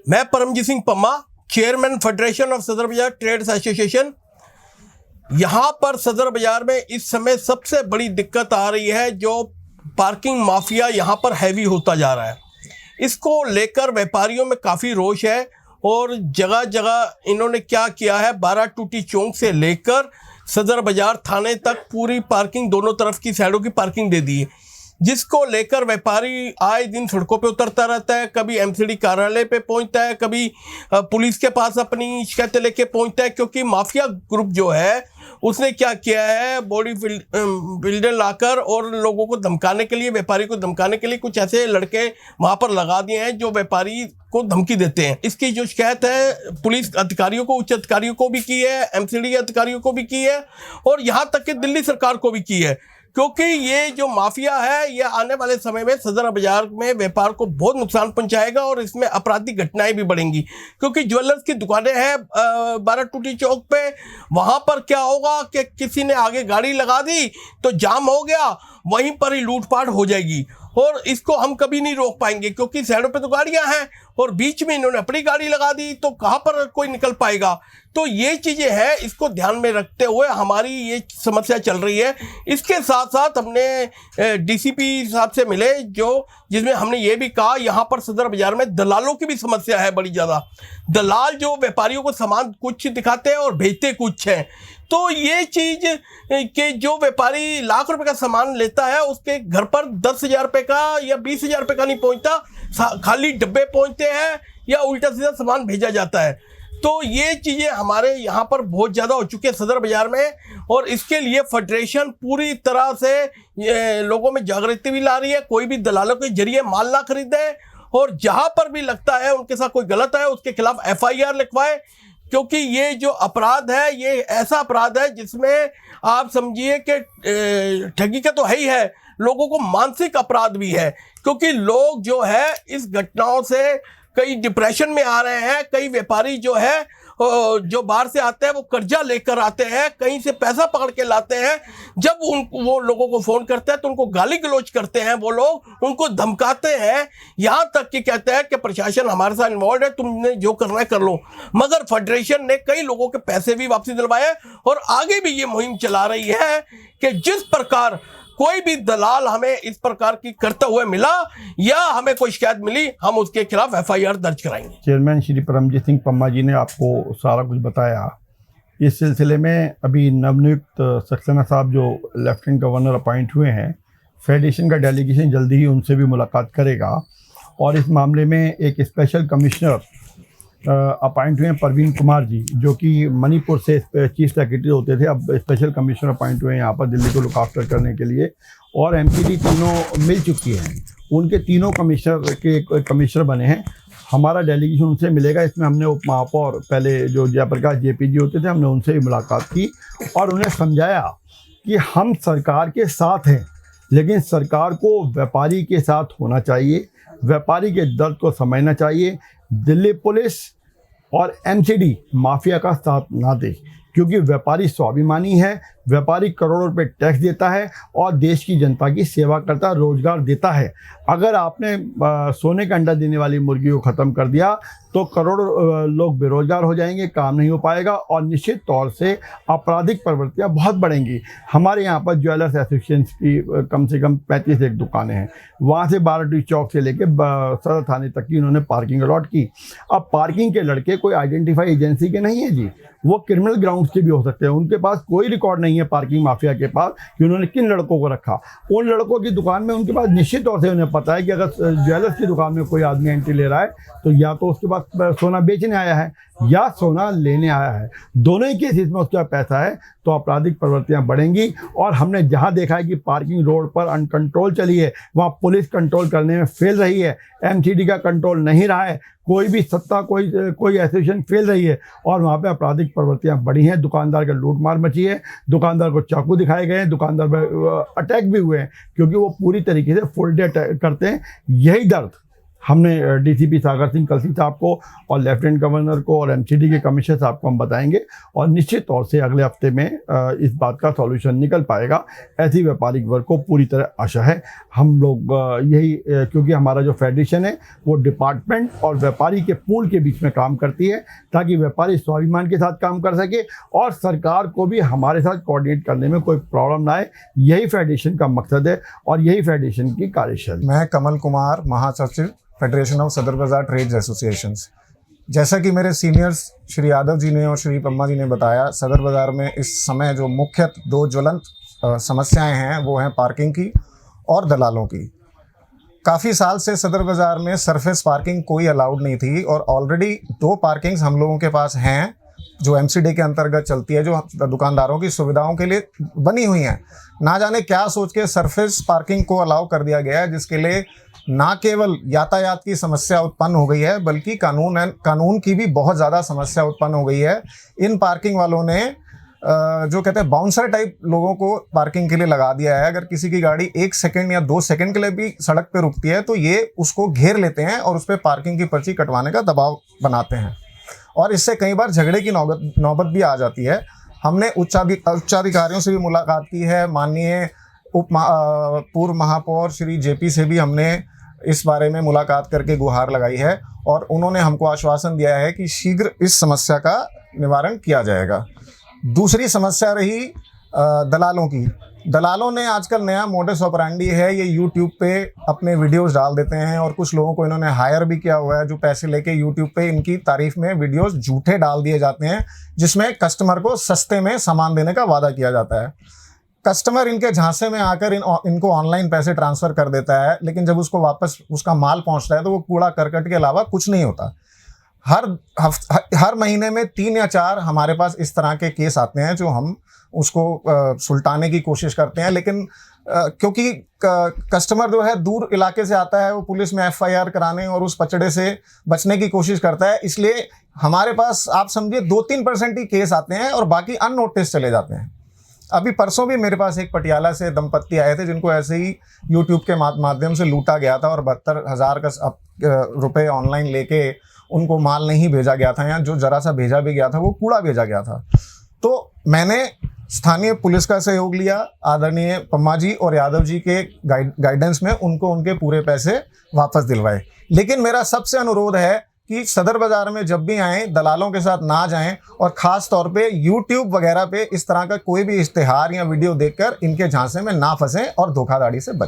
मैं Paramjit Singh Pamma, chairman federation of Sadar Bazaar trades association. यहाँ पर सदर बाजार में इस समय सबसे बड़ी दिक्कत आ रही है, जो पार्किंग माफिया यहाँ पर हैवी होता जा रहा है। इसको लेकर व्यापारियों में काफ़ी रोष है और जगह जगह इन्होंने क्या किया है, 12 टूटी चौक से लेकर सदर बाजार थाने तक पूरी पार्किंग, दोनों तरफ की साइडों की पार्किंग दे दी है, जिसको लेकर व्यापारी आए दिन सड़कों पे उतरता रहता है। कभी एमसीडी कार्यालय पे पहुंचता है, कभी पुलिस के पास अपनी शिकायतें लेके पहुंचता है, क्योंकि माफिया ग्रुप जो है उसने क्या किया है, बॉडी बिल्डर लाकर और लोगों को धमकाने के लिए, व्यापारी को धमकाने के लिए कुछ ऐसे लड़के वहाँ पर लगा दिए हैं जो व्यापारी को धमकी देते हैं। इसकी जो शिकायत है पुलिस अधिकारियों को, उच्च अधिकारियों को भी की है, एमसीडी अधिकारियों को भी की है और यहाँ तक कि दिल्ली सरकार को भी की है, क्योंकि ये जो माफिया है ये आने वाले समय में सदर बाजार में व्यापार को बहुत नुकसान पहुंचाएगा और इसमें आपराधिक घटनाएं भी बढ़ेंगी। क्योंकि ज्वेलर्स की दुकानें हैं 12 टूटी चौक पे, वहां पर क्या होगा कि किसी ने आगे गाड़ी लगा दी तो जाम हो गया, वहीं पर ही लूटपाट हो जाएगी और इसको हम कभी नहीं रोक पाएंगे, क्योंकि साइडों पे तो गाड़ियां हैं और बीच में इन्होंने अपनी गाड़ी लगा दी तो कहाँ पर कोई निकल पाएगा। तो ये चीज़ें हैं, इसको ध्यान में रखते हुए हमारी ये समस्या चल रही है। इसके साथ साथ हमने डीसीपी साहब से मिले, जिसमें हमने ये भी कहा यहाँ पर सदर बाजार में दलालों की भी समस्या है बड़ी ज़्यादा। दलाल जो व्यापारियों को सामान कुछ दिखाते हैं और भेजते कुछ हैं, तो ये चीज़ कि जो व्यापारी लाख रुपए का सामान लेता है उसके घर पर 10,000 रुपये का या 20,000 रुपये का नहीं पहुंचता, खाली डब्बे पहुंचते हैं या उल्टा सीधा सामान भेजा जाता है। तो ये चीज़ें हमारे यहाँ पर बहुत ज़्यादा हो चुकी है सदर बाजार में, और इसके लिए फेडरेशन पूरी तरह से लोगों में जागृति भी ला रही है। कोई भी दलालों के जरिए माल ना खरीदे और जहाँ पर भी लगता है उनके साथ कोई गलत है उसके खिलाफ FIR लिखवाए, क्योंकि ये जो अपराध है ये ऐसा अपराध है जिसमें आप समझिए कि ठगी का तो है ही है, लोगों को मानसिक अपराध भी है। क्योंकि लोग जो है इस घटनाओं से कई डिप्रेशन में आ रहे हैं। कई व्यापारी जो है जो बाहर से आते हैं वो कर्जा लेकर आते हैं, कहीं से पैसा पकड़ के लाते हैं। जब वो लोगों को फ़ोन करते हैं तो उनको गाली गलौज करते हैं, वो लोग उनको धमकाते हैं, यहाँ तक कि कहते हैं कि प्रशासन हमारे साथ इन्वॉल्व है, तुमने जो करना है कर लो। मगर फेडरेशन ने कई लोगों के पैसे भी वापसी दिलवाए और आगे भी ये मुहिम चला रही है कि जिस प्रकार कोई भी दलाल हमें इस प्रकार की करते हुए मिला या हमें कोई शिकायत मिली, हम उसके खिलाफ FIR दर्ज कराएंगे। चेयरमैन श्री परमजीत सिंह पम्मा जी ने आपको सारा कुछ बताया। इस सिलसिले में अभी नवनियुक्त सक्सेना साहब जो लेफ्टिनेंट गवर्नर अपॉइंट हुए हैं, फेडरेशन का डेलीगेशन जल्दी ही उनसे भी मुलाकात करेगा और इस मामले में एक स्पेशल कमिश्नर अपॉइंट हुए हैं परवीन कुमार जी, जो कि मणिपुर से चीफ सेक्रेटरी होते थे, अब स्पेशल कमिश्नर अपॉइंट हुए हैं यहाँ पर दिल्ली को लुक आफ्टर करने के लिए। और MCD तीनों मिल चुकी हैं, उनके तीनों कमिश्नर के कमिश्नर बने हैं। हमारा डेलीगेशन उनसे मिलेगा। इसमें हमने उप महापौर पहले जो जयप्रकाश JP जी होते थे, हमने उनसे भी मुलाकात की और उन्हें समझाया कि हम सरकार के साथ हैं, लेकिन सरकार को व्यापारी के साथ होना चाहिए, व्यापारी के दर्द को समझना चाहिए। दिल्ली पुलिस और MCD माफिया का साथ ना दे, क्योंकि व्यापारी स्वाभिमानी है, व्यापारी करोड़ों रुपए टैक्स देता है और देश की जनता की सेवा करता है, रोजगार देता है। अगर आपने सोने का अंडा देने वाली मुर्गी को ख़त्म कर दिया तो करोड़ों लोग बेरोजगार हो जाएंगे, काम नहीं हो पाएगा और निश्चित तौर से आपराधिक प्रवृत्तियां बहुत बढ़ेंगी। हमारे यहाँ पर ज्वेलर्स एसोसिएशन की कम से कम 35 एक दुकानें हैं, वहाँ से 12 टूटी चौक से लेकर सदर थाने तक की उन्होंने पार्किंग अलॉट की। अब पार्किंग के लड़के कोई आइडेंटिफाई एजेंसी के नहीं है जी, वो क्रिमिनल ग्राउंड्स के भी हो सकते हैं। उनके पास कोई रिकॉर्ड नहीं है पार्किंग माफिया के पास कि उन्होंने किन लड़कों को रखा। उन लड़कों की दुकान में उनके पास निश्चित तौर से उन्हें पता है कि अगर ज्वेलर्स की दुकान में कोई आदमी एंट्री ले रहा है तो या तो उसके पास सोना बेचने आया है या सोना लेने आया है। दोनों ही केसेस में उसका पैसा है, तो आपराधिक प्रवृत्तियां बढ़ेंगी। और हमने जहां देखा है कि पार्किंग रोड पर अनकंट्रोल चली है, वहां पुलिस कंट्रोल करने में फेल रही है, MCD का कंट्रोल नहीं रहा है, कोई भी सत्ता कोई एसोसिएशन फेल रही है और वहाँ पे आपराधिक प्रवृत्तियां बढ़ी हैं। दुकानदार का लूटमार मची है, दुकानदार को चाकू दिखाए गए हैं, दुकानदार पर अटैक भी हुए हैं, क्योंकि वो पूरी तरीके से फुल डे अटैक करते हैं। यही दर्द हमने डीसीपी सागर सिंह कलसी साहब को और लेफ्टिनेंट गवर्नर को और एमसीडी के कमिश्नर साहब को हम बताएंगे, और निश्चित तौर से अगले हफ्ते में इस बात का सॉल्यूशन निकल पाएगा, ऐसी व्यापारिक वर्ग को पूरी तरह आशा है। हम लोग यही क्योंकि हमारा जो फेडरेशन है वो डिपार्टमेंट और व्यापारी के पूल के बीच में काम करती है, ताकि व्यापारी स्वाभिमान के साथ काम कर सके और सरकार को भी हमारे साथ कोऑर्डिनेट करने में कोई प्रॉब्लम ना आए। यही फेडरेशन का मकसद है और यही फेडरेशन की कार्यशैली। मैं कमल कुमार, महासचिव federation of Sadar Bazaar trades associations. जैसा कि मेरे सीनियर्स श्री यादव जी ने और श्री पम्मा जी ने बताया, सदर बाजार में इस समय जो मुख्य दो ज्वलंत समस्याएं हैं वो हैं पार्किंग की और दलालों की। काफ़ी साल से सदर बाजार में सरफेस पार्किंग कोई अलाउड नहीं थी, और ऑलरेडी 2 पार्किंग्स हम लोगों के पास हैं जो एमसीडी के अंतर्गत चलती है, जो दुकानदारों की सुविधाओं के लिए बनी हुई हैं। ना जाने क्या सोच के सरफेस पार्किंग को अलाउ कर दिया गया है, जिसके लिए ना केवल यातायात की समस्या उत्पन्न हो गई है बल्कि कानून की भी बहुत ज़्यादा समस्या उत्पन्न हो गई है। इन पार्किंग वालों ने जो कहते हैं बाउंसर टाइप लोगों को पार्किंग के लिए लगा दिया है। अगर किसी की गाड़ी 1 सेकंड या 2 सेकंड के लिए भी सड़क पे रुकती है तो ये उसको घेर लेते हैं और उस पर पार्किंग की पर्ची कटवाने का दबाव बनाते हैं, और इससे कई बार झगड़े की नौबत भी आ जाती है। हमने उच्चाधिकारियों से भी मुलाकात की है, माननीय पूर्व महापौर श्री जेपी से भी हमने इस बारे में मुलाकात करके गुहार लगाई है, और उन्होंने हमको आश्वासन दिया है कि शीघ्र इस समस्या का निवारण किया जाएगा। दूसरी समस्या रही दलालों की। दलालों ने आजकल नया मोडस ऑपरेंडी है, ये यूट्यूब पे अपने वीडियोस डाल देते हैं, और कुछ लोगों को इन्होंने हायर भी किया हुआ है जो पैसे लेके यूट्यूब पे इनकी तारीफ में वीडियोस झूठे डाल दिए जाते हैं, जिसमें कस्टमर को सस्ते में सामान देने का वादा किया जाता है। कस्टमर इनके झांसे में आकर इनको ऑनलाइन पैसे ट्रांसफ़र कर देता है, लेकिन जब उसको वापस उसका माल पहुंचता है तो वो कूड़ा करकट के अलावा कुछ नहीं होता। हर महीने में 3 या 4 हमारे पास इस तरह के केस आते हैं जो हम उसको सुलटाने की कोशिश करते हैं, लेकिन क्योंकि कस्टमर जो है दूर इलाके से आता है, वो पुलिस में एफआईआर कराने और उस पचड़े से बचने की कोशिश करता है, इसलिए हमारे पास आप समझिए 2-3% ही केस आते हैं और बाकी अननोटिस चले जाते हैं। अभी परसों भी मेरे पास एक पटियाला से दंपत्ति आए थे जिनको ऐसे ही यूट्यूब के माध्यम से लूटा गया था, और 72,000 रुपये ऑनलाइन लेके उनको माल नहीं भेजा गया था, या जो जरा सा भेजा भी गया था वो कूड़ा भेजा गया था। तो मैंने स्थानीय पुलिस का सहयोग लिया, आदरणीय पम्मा जी और यादव जी के गाइडेंस में उनको उनके पूरे पैसे वापस दिलवाए। लेकिन मेरा सबसे अनुरोध है कि सदर बाजार में जब भी आएँ दलालों के साथ ना जाएं, और ख़ास तौर पे यूट्यूब वगैरह पे इस तरह का कोई भी इश्तिहार या वीडियो देखकर इनके झांसे में ना फंसें और धोखाधड़ी से बचें।